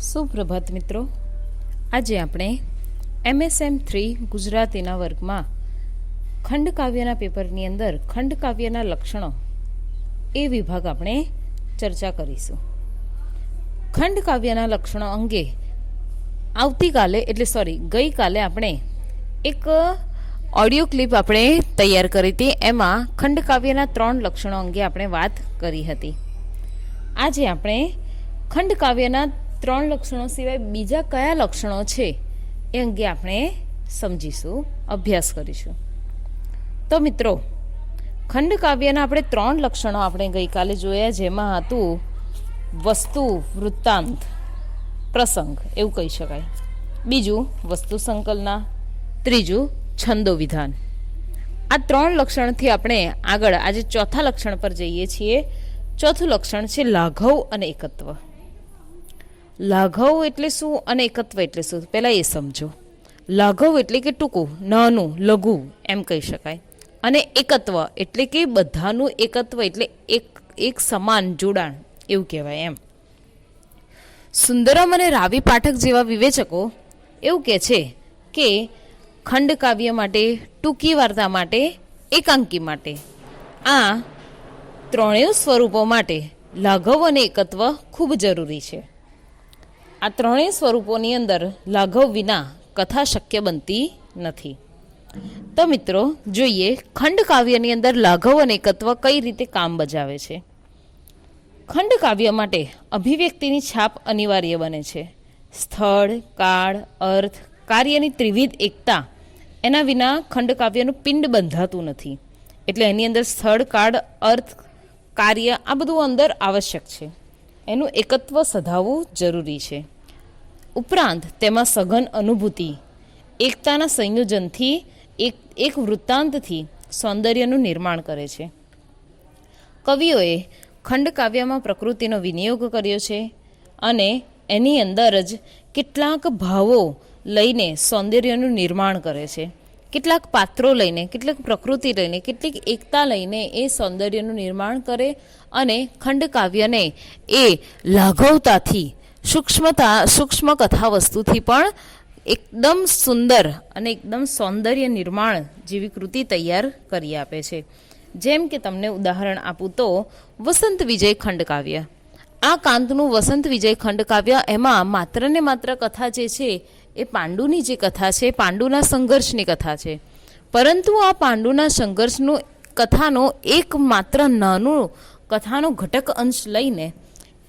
સુપ્રભાત મિત્રો, આજે આપણે MSM3 ગુજરાતીના વર્ગમાં ખંડકાવ્યના પેપરની અંદર ખંડકાવ્યના લક્ષણો એ વિભાગ આપણે ચર્ચા કરીશું. ખંડકાવ્યના લક્ષણો અંગે ગઈકાલે આપણે એક ઓડિયો ક્લિપ આપણે તૈયાર કરી હતી. એમાં ખંડકાવ્યના 3 લક્ષણો અંગે આપણે વાત કરી હતી. આજે આપણે ખંડકાવ્યના 3 લક્ષણો સિવાય બીજા કયા લક્ષણો છે એ અંગે આપણે સમજીશું, અભ્યાસ કરીશું. તો મિત્રો, ખંડકાવ્યના આપણે 3 લક્ષણો આપણે ગઈકાલે જોયા, જેમાં હતું વસ્તુ, વૃત્તાંત, પ્રસંગ એવું કહી શકાય. બીજું વસ્તુ સંકલના, ત્રીજું છંદો વિધાન. આ 3 લક્ષણથી આપણે આગળ આજે ચોથા લક્ષણ પર જઈએ છીએ. ચોથું લક્ષણ છે લાઘવ અને એકત્વ. લાઘવ એટલે શું અને એકત્વ એટલે શું, પહેલાં એ સમજો. લાઘવ એટલે કે ટૂંકું, નાનું, લઘુ એમ કહી શકાય. અને એકત્વ એટલે કે બધાનું એકત્વ એટલે એક સમાન જોડાણ એવું કહેવાય. એમ સુંદરમ અને રાવી પાઠક જેવા વિવેચકો એવું કહે છે કે ખંડકાવ્ય માટે, ટૂંકી વાર્તા માટે, એકાંકી માટે, આ ત્રણેય સ્વરૂપો માટે લાઘવ અને એકત્વ ખૂબ જરૂરી છે. આ ત્રણેય સ્વરૂપોની અંદર લાઘવ વિના કથા શક્ય બનતી નથી. તો મિત્રો જોઈએ ખંડકાવ્યની અંદર લાઘવ અને એકત્વ કઈ રીતે કામ બજાવે છે. ખંડકાવ્ય માટે અભિવ્યક્તિની છાપ અનિવાર્ય બને છે. સ્થળ, કાળ, અર્થ, કાર્યની ત્રિવિધ એકતા, એના વિના ખંડકાવ્યનું પિંડ બંધાતું નથી. એટલે એની અંદર સ્થળ, કાળ, અર્થ, કાર્ય આ બધું અંદર આવશ્યક છે. એનું એકત્વ સધાવવું જરૂરી છે. ઉપરાંત તેમાં સઘન અનુભૂતિ, એકતાના સંયોજનથી એક વૃત્તાંતથી સૌંદર્યનું નિર્માણ કરે છે. કવિઓએ ખંડકાવ્યમાં પ્રકૃતિનો વિનિયોગ કર્યો છે અને એની અંદર જ કેટલાક ભાવો લઈને સૌંદર્યનું નિર્માણ કરે છે. કેટલાક પાત્રો લઈને, કેટલીક પ્રકૃતિ લઈને, કેટલીક એકતા લઈને એ સૌંદર્યનું નિર્માણ કરે અને ખંડકાવ્યને એ લાઘવતાથી, સૂક્ષ્મ કથા વસ્તુથી પણ એકદમ સુંદર અને એકદમ સૌંદર્ય નિર્માણ જેવી કૃતિ તૈયાર કરી આપે છે. જેમ કે તમને ઉદાહરણ આપું તો વસંત વિજય ખંડકાવ્ય. આ કાંતનું વસંત વિજય ખંડકાવ્ય, એમાં માત્ર ને માત્ર કથા જે છે એ પાંડુની જે કથા છે, પાંડુના સંઘર્ષની કથા છે. પરંતુ આ પાંડુના સંઘર્ષનું કથાનો એક માત્ર નાનું કથાનો ઘટક અંશ લઈને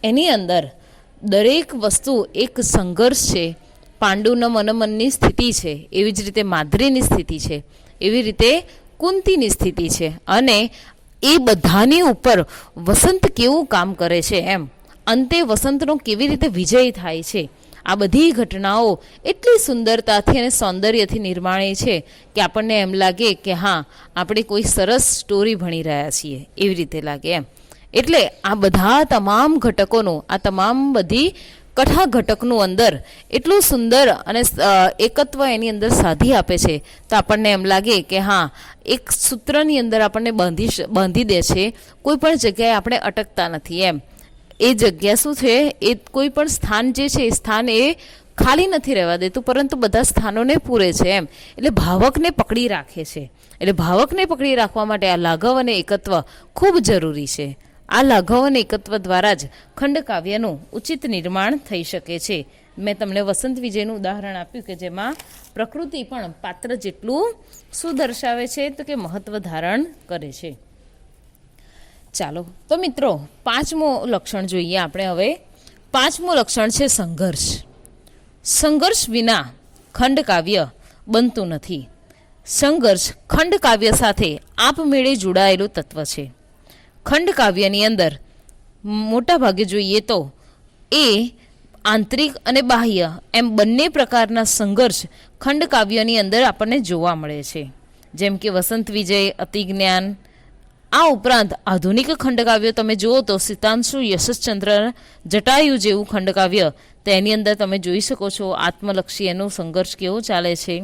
એની અંદર દરેક વસ્તુ એક સંઘર્ષ છે. પાંડુના મનમનની સ્થિતિ છે, એવી જ રીતે માદ્રીની સ્થિતિ છે, એવી રીતે કુંતીની સ્થિતિ છે, અને એ બધાની ઉપર વસંત કેવું કામ કરે છે, એમ અંતે વસંતનો કેવી રીતે વિજય થાય છે. આ બધી ઘટનાઓ એટલી સુંદરતાથી અને સૌંદર્યથી નિર્માણે છે કે આપણને એમ લાગે કે હા, આપણે કોઈ સરસ સ્ટોરી ભણી રહ્યા છીએ એવી રીતે લાગે. એમ એટલે આ બધા તમામ ઘટકોનું, આ તમામ બધી કથા ઘટકનું અંદર એટલું સુંદર અને એકત્વ એની અંદર સાધી આપે છે, તો આપણને એમ લાગે કે હા, એક સૂત્રની અંદર આપણને બાંધી દે છે. કોઈ પણ જગ્યાએ આપણે અટકતા નથી. એમ એ જગ્યા શું છે, એ કોઈ પણ સ્થાન જે છે એ સ્થાન એ ખાલી નથી રહેવા દેતું, પરંતુ બધા સ્થાનોને પૂરે છે. એમ એટલે ભાવકને પકડી રાખે છે. એટલે ભાવકને પકડી રાખવા માટે આ લાઘવ અને એકત્વ ખૂબ જરૂરી છે. આ લાઘવ અને એકત્વ દ્વારા જ ખંડકાવ્યનું ઉચિત નિર્માણ થઈ શકે છે. મેં તમને વસંત વિજયનું ઉદાહરણ આપ્યું કે જેમાં પ્રકૃતિ પણ પાત્ર જેટલું શું દર્શાવે છે, તો કે મહત્વ ધારણ કરે છે. ચાલો તો મિત્રો, 5મું લક્ષણ જોઈએ આપણે હવે. 5મું લક્ષણ છે સંઘર્ષ. સંઘર્ષ વિના ખંડકાવ્ય બનતું નથી. સંઘર્ષ ખંડકાવ્ય સાથે આપમેળે જોડાયેલું તત્વ છે. ખંડકાવ્યની અંદર મોટા ભાગે જોઈએ તો એ આંતરિક અને બાહ્ય એમ બંને પ્રકારના સંઘર્ષ ખંડકાવ્યની અંદર આપણને જોવા મળે છે. જેમ કે વસંત વિજય, અતિજ્ઞાન. આ ઉપરાંત આધુનિક ખંડકાવ્યો તમે જુઓ તો સિતાંશુ, યશશ્ચંદ્ર, જટાયુ જેવું ખંડકાવ્ય, તેની અંદર તમે જોઈ શકો છો આત્મલક્ષી એનો સંઘર્ષ કેવો ચાલે છે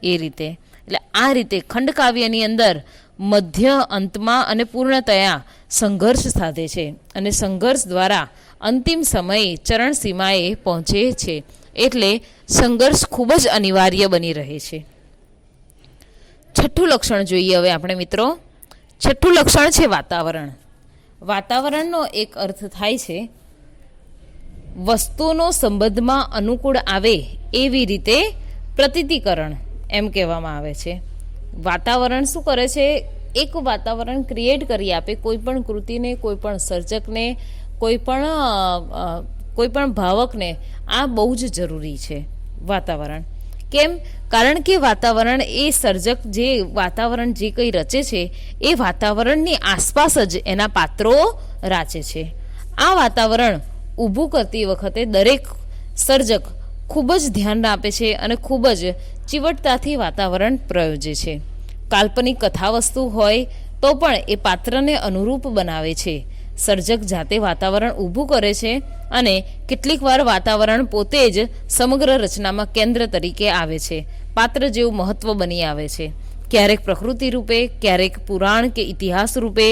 એ રીતે. એટલે આ રીતે ખંડકાવ્યની અંદર મધ્ય, અંતમાં અને પૂર્ણતયા સંઘર્ષ સાધે છે અને સંઘર્ષ દ્વારા અંતિમ સમયે ચરણ સીમાએ પહોંચે છે. એટલે સંઘર્ષ ખૂબ જ અનિવાર્ય બની રહે છે. છઠ્ઠું લક્ષણ જોઈએ હવે આપણે મિત્રો. છઠ્ઠું લક્ષણ છે વાતાવરણ. વાતાવરણનો એક અર્થ થાય છે વસ્તુનો સંબંધમાં અનુકૂળ આવે એવી રીતે પ્રતીતિકરણ એમ કહેવામાં આવે છે. વાતાવરણ શું કરે છે? એક વાતાવરણ ક્રિએટ કરી આપે કોઈ પણ કૃતિને, કોઈ પણ સર્જકને, કોઈ પણ ભાવકને. આ બહુ જ જરૂરી છે વાતાવરણ. કેમ? કારણ કે વાતાવરણ એ સર્જક જે વાતાવરણ જે કંઈ રચે છે એ વાતાવરણની આસપાસ જ એના પાત્રો રાચે છે. આ વાતાવરણ ઊભું કરતી વખતે દરેક સર્જક ખૂબ જ ધ્યાન આપે છે અને ખૂબ જ ચીવટતાથી વાતાવરણ પ્રયોજે છે. કાલ્પનિક કથા વસ્તુ હોય તો પણ એ પાત્રને અનુરૂપ બનાવે છે. સર્જક જાતે વાતાવરણ ઊભું કરે છે અને કેટલીક વાર વાતાવરણ પોતે જ સમગ્ર રચનામાં કેન્દ્ર તરીકે આવે છે, પાત્ર જેવું મહત્વ બની આવે છે. ક્યારેક પ્રકૃતિ રૂપે, ક્યારેક પુરાણ કે ઇતિહાસ રૂપે,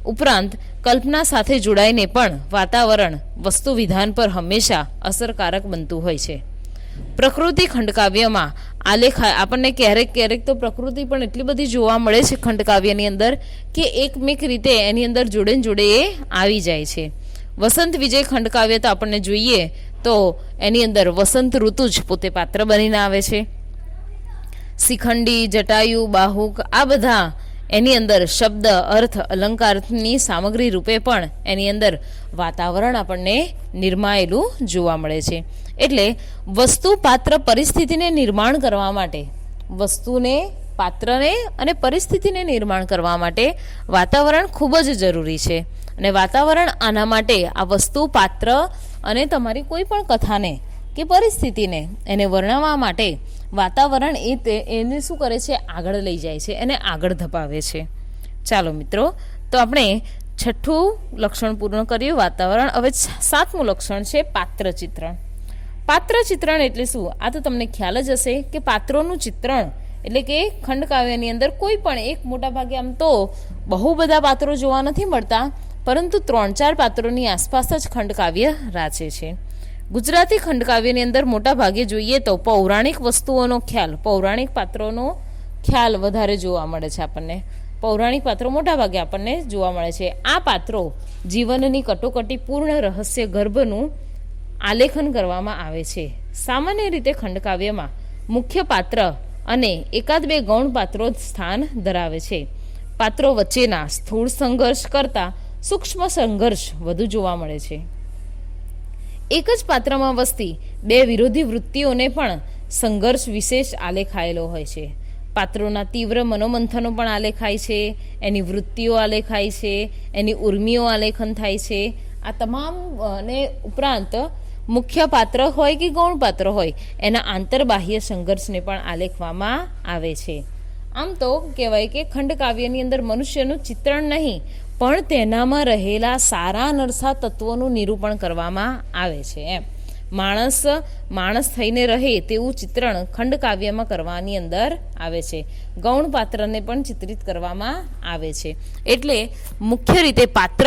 ઉપરાંત કલ્પના સાથે જોડાઈને પણ વાતાવરણ વસ્તુ વિધાન પર હંમેશા અસરકારક બનતું હોય છે. પ્રકૃતિ ખંડકાવ્યમાં આપણને ક્યારેક ક્યારેક તો પ્રકૃતિ પણ એટલી બધી જોવા મળે છે ખંડકાવ્યની અંદર કે એકમેક રીતે એની અંદર જોડે જોડે એ આવી જાય છે. વસંત વિજય ખંડકાવ્ય તો આપણને જોઈએ તો એની અંદર વસંત ઋતુ જ પોતે પાત્ર બનીને આવે છે. શિખંડી, જટાયુ, બાહુક આ બધા એની અંદર શબ્દ, અર્થ, અલંકારની સામગ્રી રૂપે પણ એની અંદર વાતાવરણ આપણને નિર્માયેલું જોવા મળે છે. એટલે વસ્તુ, પાત્ર, પરિસ્થિતિને નિર્માણ કરવા માટે, વસ્તુને, પાત્રને અને પરિસ્થિતિને નિર્માણ કરવા માટે વાતાવરણ ખૂબ જ જરૂરી છે. અને વાતાવરણ આના માટે આ વસ્તુ, પાત્ર અને તમારી કોઈ પણ કથાને કે પરિસ્થિતિને એને વર્ણવવા માટે વાતાવરણ એને શું કરે છે? આગળ લઈ જાય છે, એને આગળ ધપાવે છે. ચાલો મિત્રો, તો આપણે છઠ્ઠું લક્ષણ પૂર્ણ કર્યું વાતાવરણ. હવે સાતમું લક્ષણ છે પાત્ર ચિત્રણ. પાત્ર ચિત્રણ એટલે શું? આ તો તમને ખ્યાલ જ હશે કે પાત્રોનું ચિત્રણ એટલે કે ખંડકાવ્યની અંદર કોઈ પણ એક, મોટા ભાગે આમ તો બહુ બધા પાત્રો જોવા નથી મળતા, પરંતુ 3-4 પાત્રોની આસપાસ જ ખંડકાવ્ય રાચે છે. ગુજરાતી ખંડકાવ્યની અંદર મોટા ભાગે જોઈએ તો પૌરાણિક વસ્તુઓનો ખ્યાલ, પૌરાણિક પાત્રોનો ખ્યાલ વધારે જોવા મળે છે આપણને. પૌરાણિક પાત્રો મોટા ભાગે આપણને જોવા મળે છે. આ પાત્રો જીવનની કટોકટી પૂર્ણ રહસ્ય ગર્ભનું આલેખન કરવામાં આવે છે. સામાન્ય રીતે ખંડકાવ્યમાં મુખ્ય પાત્ર અને 1-2 ગૌણ પાત્રો સ્થાન ધરાવે છે. પાત્રો વચ્ચેના સ્થૂળ સંઘર્ષ કરતાં સૂક્ષ્મ સંઘર્ષ વધુ જોવા મળે છે. એક જ પાત્રમાં વસતી 2 વિરોધી વૃત્તિઓને પણ સંઘર્ષ વિશેષ આલેખાયેલો હોય છે. પાત્રોના તીવ્ર મનોમંથનો પણ આલેખાય છે, એની વૃત્તિઓ આલેખાય છે, એની ઉર્મિઓ આલેખન થાય છે. આ તમામ ને ઉપરાંત મુખ્ય પાત્ર હોય કે ગૌણ પાત્ર હોય એના આંતરબાહ્ય સંઘર્ષને પણ આલેખવામાં આવે છે. આમ તો કહેવાય કે ખંડકાવ્યની અંદર મનુષ્યનું ચિત્રણ નહીં પણ તેનામાં રહેલા સારા નરસા તત્વોનું નિરૂપણ કરવામાં આવે છે. એમ માણસ થઈને રહે તેવું ચિત્રણ ખંડકાવ્યમાં કરવાની અંદર આવે છે. ગૌણ પાત્રને પણ ચિત્રિત કરવામાં આવે છે. એટલે મુખ્ય રીતે પાત્ર,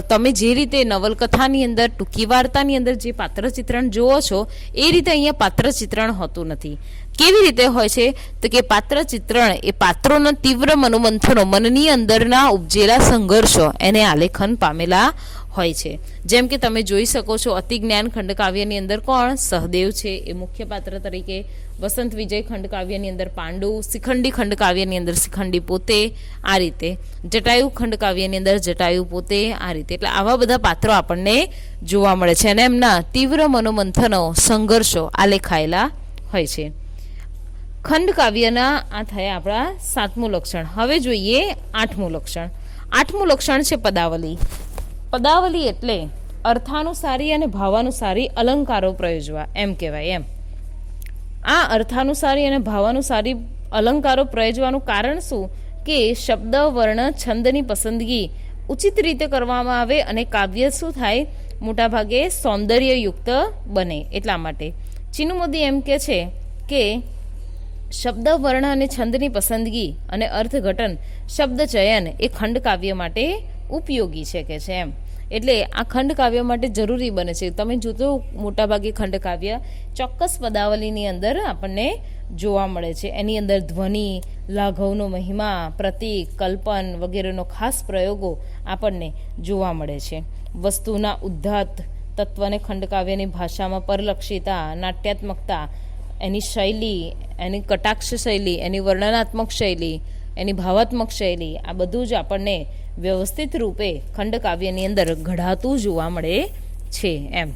તમે જે રીતે નવલકથાની અંદર, ટૂંકી વાર્તાની અંદર જે પાત્ર ચિત્રણ જુઓ છો એ રીતે અહીંયા પાત્ર ચિત્રણ હોતું નથી. કેવી રીતે હોય છે? તો કે પાત્ર ચિત્રણ એ પાત્રોના તીવ્ર મનોમંથનો, મનની અંદરના ઉપજેલા સંઘર્ષો એને આલેખન પામેલા હોય છે. જેમ કે તમે જોઈ શકો છો અતિજ્ઞાન ખંડકાવ્યની અંદર કોણ? સહદેવ છે એ મુખ્ય પાત્ર તરીકે. વસંત વિજય ખંડકાવ્યની અંદર પાંડુ, શિખંડી ખંડકાવ્યની અંદર શિખંડી પોતે, આ રીતે. જટાયુ ખંડકાવ્યની અંદર જટાયુ પોતે, આ રીતે. એટલે આવા બધા પાત્રો આપણને જોવા મળે છે અને એમના તીવ્ર મનોમંથનો, સંઘર્ષો આલેખાયેલા હોય છે. ખંડકાવ્યના આ થયા આપણા 7મું લક્ષણ. હવે જોઈએ 8મું લક્ષણ. 8મું લક્ષણ છે પદાવલી. પદાવલી એટલે અર્થાનુસારી અને ભાવાનુસારી અલંકારો પ્રયોજવા એમ કહેવાય. એમ આ અર્થાનુસારી અને ભાવાનુસારી અલંકારો પ્રયોજવાનું કારણ શું? કે શબ્દ, વર્ણ, છંદની પસંદગી ઉચિત રીતે કરવામાં આવે અને કાવ્ય શું થાય? મોટાભાગે સૌંદર્યયુક્ત બને. એટલા માટે ચીનુ મોદી એમ કહે છે કે શબ્દ, વર્ણ અને છંદની પસંદગી અને અર્થઘટન, શબ્દ ચયન એ ખંડકાવ્ય માટે ઉપયોગી છે કે છે એમ. એટલે આ ખંડકાવ્ય માટે જરૂરી બને છે. તમે જોતો મોટાભાગે ખંડકાવ્ય ચોક્કસ પદાવલીની અંદર આપણને જોવા મળે છે. એની અંદર ધ્વનિ, લાઘવનો મહિમા, પ્રતીક, કલ્પન વગેરેનો ખાસ પ્રયોગો આપણને જોવા મળે છે. વસ્તુના ઉદ્ધાત તત્વને ખંડકાવ્યની ભાષામાં પરલક્ષિતા, નાટ્યાત્મકતા, એની શૈલી, એની કટાક્ષ શૈલી, એની વર્ણનાત્મક શૈલી, એની ભાવાત્મક શૈલી, આ બધું જ આપણને વ્યવસ્થિત રૂપે ખંડકાવ્યની અંદર ઘડાતું જોવા મળે છે એમ.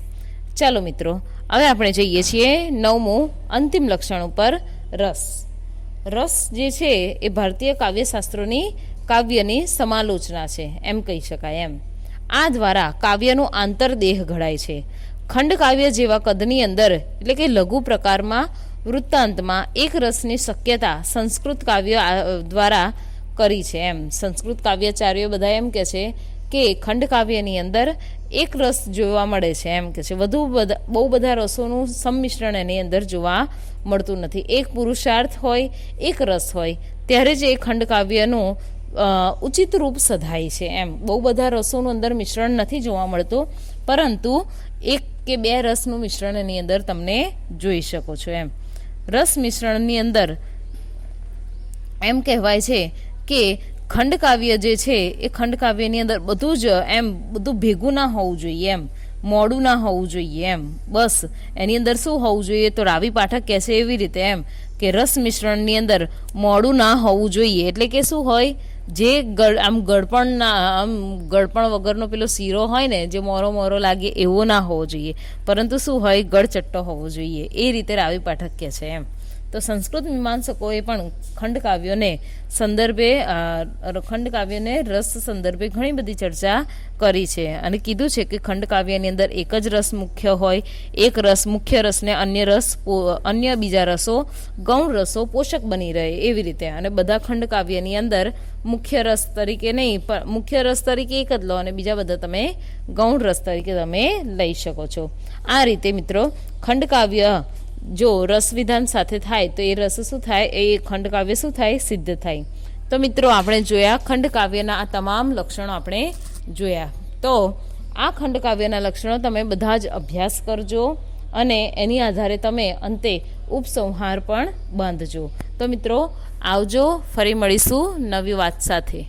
ચાલો મિત્રો, હવે આપણે જઈએ છીએ 9મું અંતિમ લક્ષણ ઉપર, રસ. રસ જે છે એ ભારતીય કાવ્યશાસ્ત્રોની કાવ્યની સમાલોચના છે એમ કહી શકાય એમ. આ દ્વારા કાવ્યનું આંતરદેહ ઘડાય છે. ખંડકાવ્ય જેવા કદની અંદર એટલે કે લઘુ પ્રકારમાં વૃત્તાંતમાં એક રસની શક્યતા સંસ્કૃત કાવ્ય દ્વારા કરી છે એમ. સંસ્કૃત કાવ્યાચાર્યો બધા એમ કે છે કે ખંડકાવ્યની અંદર એક રસ જોવા મળે છે એમ કે છે. બહુ બધા રસોનું સંમિશ્રણ એની અંદર જોવા મળતું નથી. એક પુરુષાર્થ હોય, એક રસ હોય, ત્યારે જ એ ખંડકાવ્યનું ઉચિત રૂપ સધાય છે એમ. બહુ બધા રસોનું અંદર મિશ્રણ નથી જોવા મળતું, પરંતુ એક કે બે રસનું મિશ્રણ એની અંદર તમને જોઈ શકો છો એમ. રસ મિશ્રણની અંદર એમ કહેવાય છે કે ખંડકાવ્ય જે છે એ ખંડકાવ્યની અંદર બધું જ એમ બધું ભેગું ના હોવું જોઈએ એમ, મોડું ના હોવું જોઈએ એમ. બસ એની અંદર શું હોવું જોઈએ, તો રાવી પાઠક કહે છે એવી રીતે એમ કે રસ મિશ્રણની અંદર મોડું ના હોવું જોઈએ. એટલે કે શું હોય, જે આમ ગળપણ વગરનો પેલો શીરો હોય ને, જે મોરો મોરો લાગે એવો ના હોવો જોઈએ, પરંતુ શું હોય, ગળચટ્ટો હોવો જોઈએ. એ રીતે રાવી પાઠક કહે છે એમ. તો સંસ્કૃત મીમાંસકોએ પણ ખંડકાવ્યોને રસ સંદર્ભે ઘણી બધી ચર્ચા કરી છે અને કીધું છે કે ખંડકાવ્યની અંદર એક જ રસ મુખ્ય હોય, એક રસ મુખ્ય રસને અન્ય બીજા રસો ગૌણ રસો પોષક બની રહે એવી રીતે. અને બધા ખંડકાવ્યની અંદર મુખ્ય રસ તરીકે નહીં, પણ મુખ્ય રસ તરીકે એક જ લો અને બીજા બધા તમે ગૌણ રસ તરીકે તમે લઈ શકો છો. આ રીતે મિત્રો ખંડકાવ્ય જો રસ વિધાન સાથે થાય તો એ રસ શું થાય, એ ખંડકાવ્ય શું થાય, સિદ્ધ થાય. તો મિત્રો આપણે જોયા ખંડકાવ્યના આ તમામ લક્ષણો આપણે જોયા. તો આ ખંડકાવ્યના લક્ષણો તમે બધા જ અભ્યાસ કરજો અને એની આધારે તમે અંતે ઉપસંહાર પણ બાંધજો. તો મિત્રો આવજો, ફરી મળીશું નવી વાત સાથે.